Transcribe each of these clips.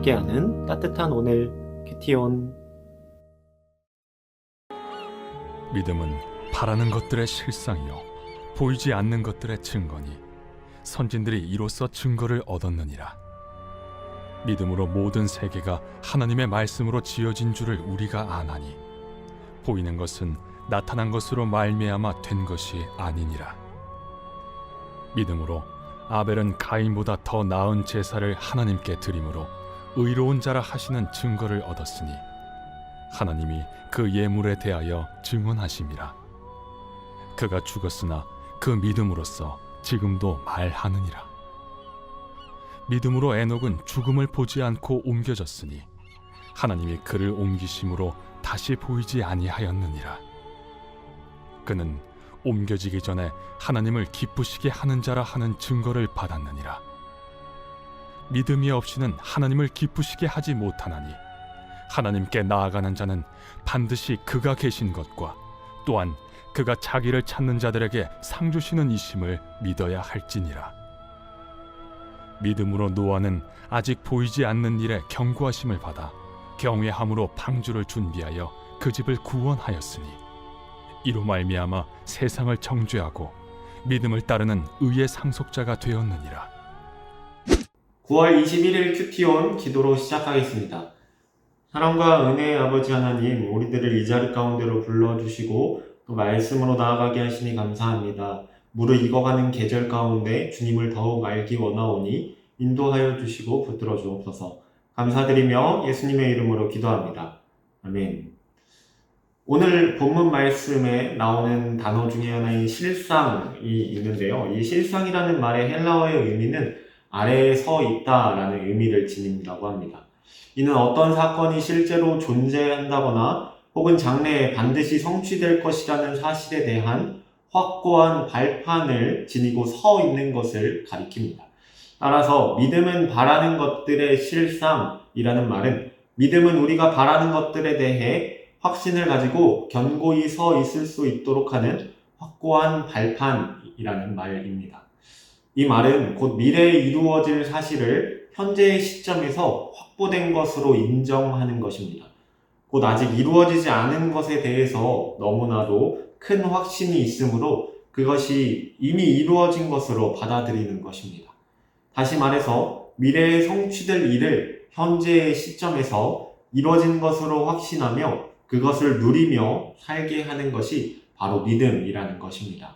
함께하는 따뜻한 오늘 큐티온. 믿음은 바라는 것들의 실상이요 보이지 않는 것들의 증거니 선진들이 이로써 증거를 얻었느니라. 믿음으로 모든 세계가 하나님의 말씀으로 지어진 줄을 우리가 아나니 보이는 것은 나타난 것으로 말미암아 된 것이 아니니라. 믿음으로 아벨은 가인보다 더 나은 제사를 하나님께 드림으로 의로운 자라 하시는 증거를 얻었으니 하나님이 그 예물에 대하여 증언하심이라. 그가 죽었으나 그 믿음으로써 지금도 말하느니라. 믿음으로 에녹은 죽음을 보지 않고 옮겨졌으니 하나님이 그를 옮기심으로 다시 보이지 아니하였느니라. 그는 옮겨지기 전에 하나님을 기쁘시게 하는 자라 하는 증거를 받았느니라. 믿음이 없이는 하나님을 기쁘시게 하지 못하나니 하나님께 나아가는 자는 반드시 그가 계신 것과 또한 그가 자기를 찾는 자들에게 상 주시는 이심을 믿어야 할지니라. 믿음으로 노아는 아직 보이지 않는 일에 경고하심을 받아 경외함으로 방주를 준비하여 그 집을 구원하였으니 이로 말미암아 세상을 정죄하고 믿음을 따르는 의의 상속자가 되었느니라. 9월 21일 큐티온 기도로 시작하겠습니다. 사랑과 은혜의 아버지 하나님, 우리들을 이 자리 가운데로 불러주시고 또 말씀으로 나아가게 하시니 감사합니다. 무르익어가는 계절 가운데 주님을 더욱 알기 원하오니 인도하여 주시고 붙들어 주옵소서. 감사드리며 예수님의 이름으로 기도합니다. 아멘. 오늘 본문 말씀에 나오는 단어 중에 하나인 실상이 있는데요. 이 실상이라는 말의 헬라어의 의미는 아래에 서 있다라는 의미를 지닌다고 합니다. 이는 어떤 사건이 실제로 존재한다거나 혹은 장래에 반드시 성취될 것이라는 사실에 대한 확고한 발판을 지니고 서 있는 것을 가리킵니다. 따라서 믿음은 바라는 것들의 실상이라는 말은 믿음은 우리가 바라는 것들에 대해 확신을 가지고 견고히 서 있을 수 있도록 하는 확고한 발판이라는 말입니다. 이 말은 곧 미래에 이루어질 사실을 현재의 시점에서 확보된 것으로 인정하는 것입니다. 곧 아직 이루어지지 않은 것에 대해서 너무나도 큰 확신이 있으므로 그것이 이미 이루어진 것으로 받아들이는 것입니다. 다시 말해서 미래에 성취될 일을 현재의 시점에서 이루어진 것으로 확신하며 그것을 누리며 살게 하는 것이 바로 믿음이라는 것입니다.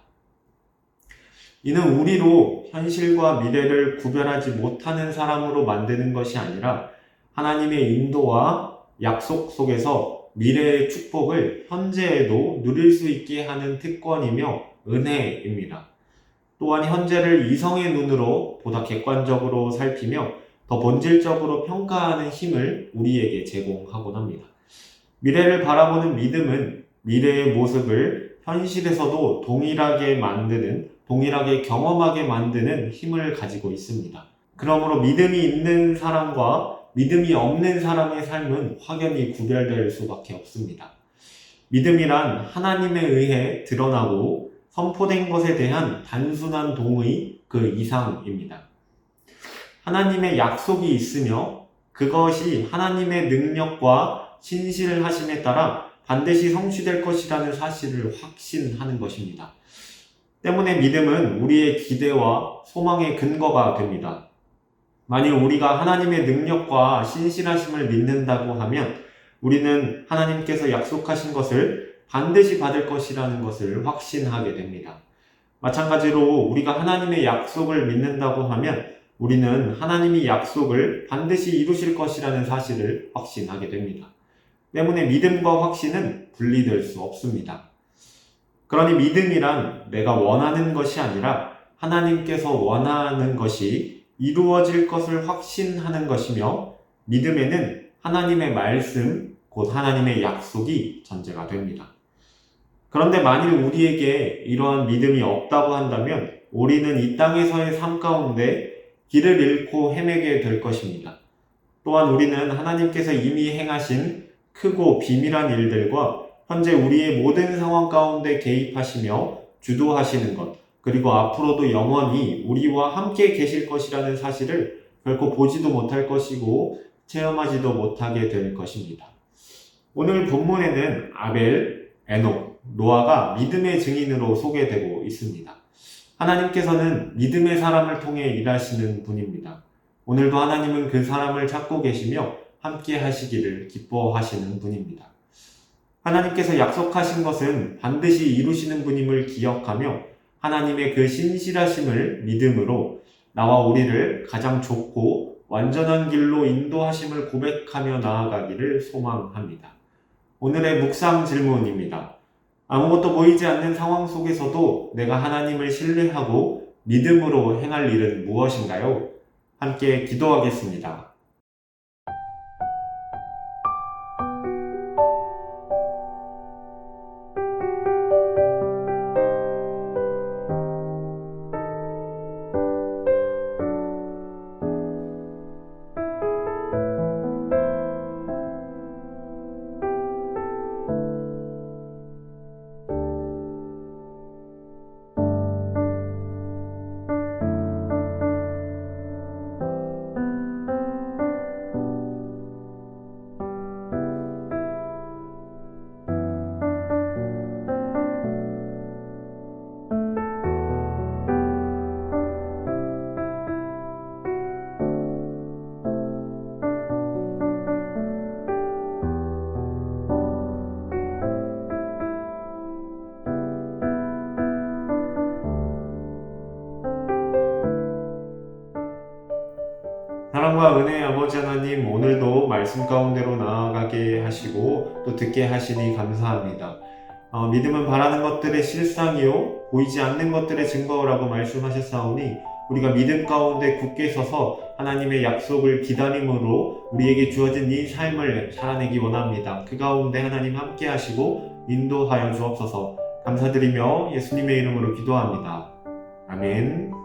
이는 우리로 현실과 미래를 구별하지 못하는 사람으로 만드는 것이 아니라 하나님의 인도와 약속 속에서 미래의 축복을 현재에도 누릴 수 있게 하는 특권이며 은혜입니다. 또한 현재를 이성의 눈으로 보다 객관적으로 살피며 더 본질적으로 평가하는 힘을 우리에게 제공하곤 합니다. 미래를 바라보는 믿음은 미래의 모습을 현실에서도 동일하게 경험하게 만드는 힘을 가지고 있습니다. 그러므로 믿음이 있는 사람과 믿음이 없는 사람의 삶은 확연히 구별될 수밖에 없습니다. 믿음이란 하나님에 의해 드러나고 선포된 것에 대한 단순한 동의 그 이상입니다. 하나님의 약속이 있으며 그것이 하나님의 능력과 신실하심에 따라 반드시 성취될 것이라는 사실을 확신하는 것입니다. 때문에 믿음은 우리의 기대와 소망의 근거가 됩니다. 만일 우리가 하나님의 능력과 신실하심을 믿는다고 하면 우리는 하나님께서 약속하신 것을 반드시 받을 것이라는 것을 확신하게 됩니다. 마찬가지로 우리가 하나님의 약속을 믿는다고 하면 우리는 하나님이 약속을 반드시 이루실 것이라는 사실을 확신하게 됩니다. 때문에 믿음과 확신은 분리될 수 없습니다. 그러니 믿음이란 내가 원하는 것이 아니라 하나님께서 원하는 것이 이루어질 것을 확신하는 것이며 믿음에는 하나님의 말씀, 곧 하나님의 약속이 전제가 됩니다. 그런데 만일 우리에게 이러한 믿음이 없다고 한다면 우리는 이 땅에서의 삶 가운데 길을 잃고 헤매게 될 것입니다. 또한 우리는 하나님께서 이미 행하신 크고 비밀한 일들과 현재 우리의 모든 상황 가운데 개입하시며 주도하시는 것, 그리고 앞으로도 영원히 우리와 함께 계실 것이라는 사실을 결코 보지도 못할 것이고 체험하지도 못하게 될 것입니다. 오늘 본문에는 아벨, 에녹, 노아가 믿음의 증인으로 소개되고 있습니다. 하나님께서는 믿음의 사람을 통해 일하시는 분입니다. 오늘도 하나님은 그 사람을 찾고 계시며 함께 하시기를 기뻐하시는 분입니다. 하나님께서 약속하신 것은 반드시 이루시는 분임을 기억하며 하나님의 그 신실하심을 믿음으로 나와 우리를 가장 좋고 완전한 길로 인도하심을 고백하며 나아가기를 소망합니다. 오늘의 묵상 질문입니다. 아무것도 보이지 않는 상황 속에서도 내가 하나님을 신뢰하고 믿음으로 행할 일은 무엇인가요? 함께 기도하겠습니다. 사랑과 은혜의 아버지 하나님, 오늘도 말씀 가운데로 나아가게 하시고 또 듣게 하시니 감사합니다. 믿음은 바라는 것들의 실상이요 보이지 않는 것들의 증거라고 말씀하셨사오니 우리가 믿음 가운데 굳게 서서 하나님의 약속을 기다림으로 우리에게 주어진 이 삶을 살아내기 원합니다. 그 가운데 하나님 함께 하시고 인도하여 주옵소서. 감사드리며 예수님의 이름으로 기도합니다. 아멘.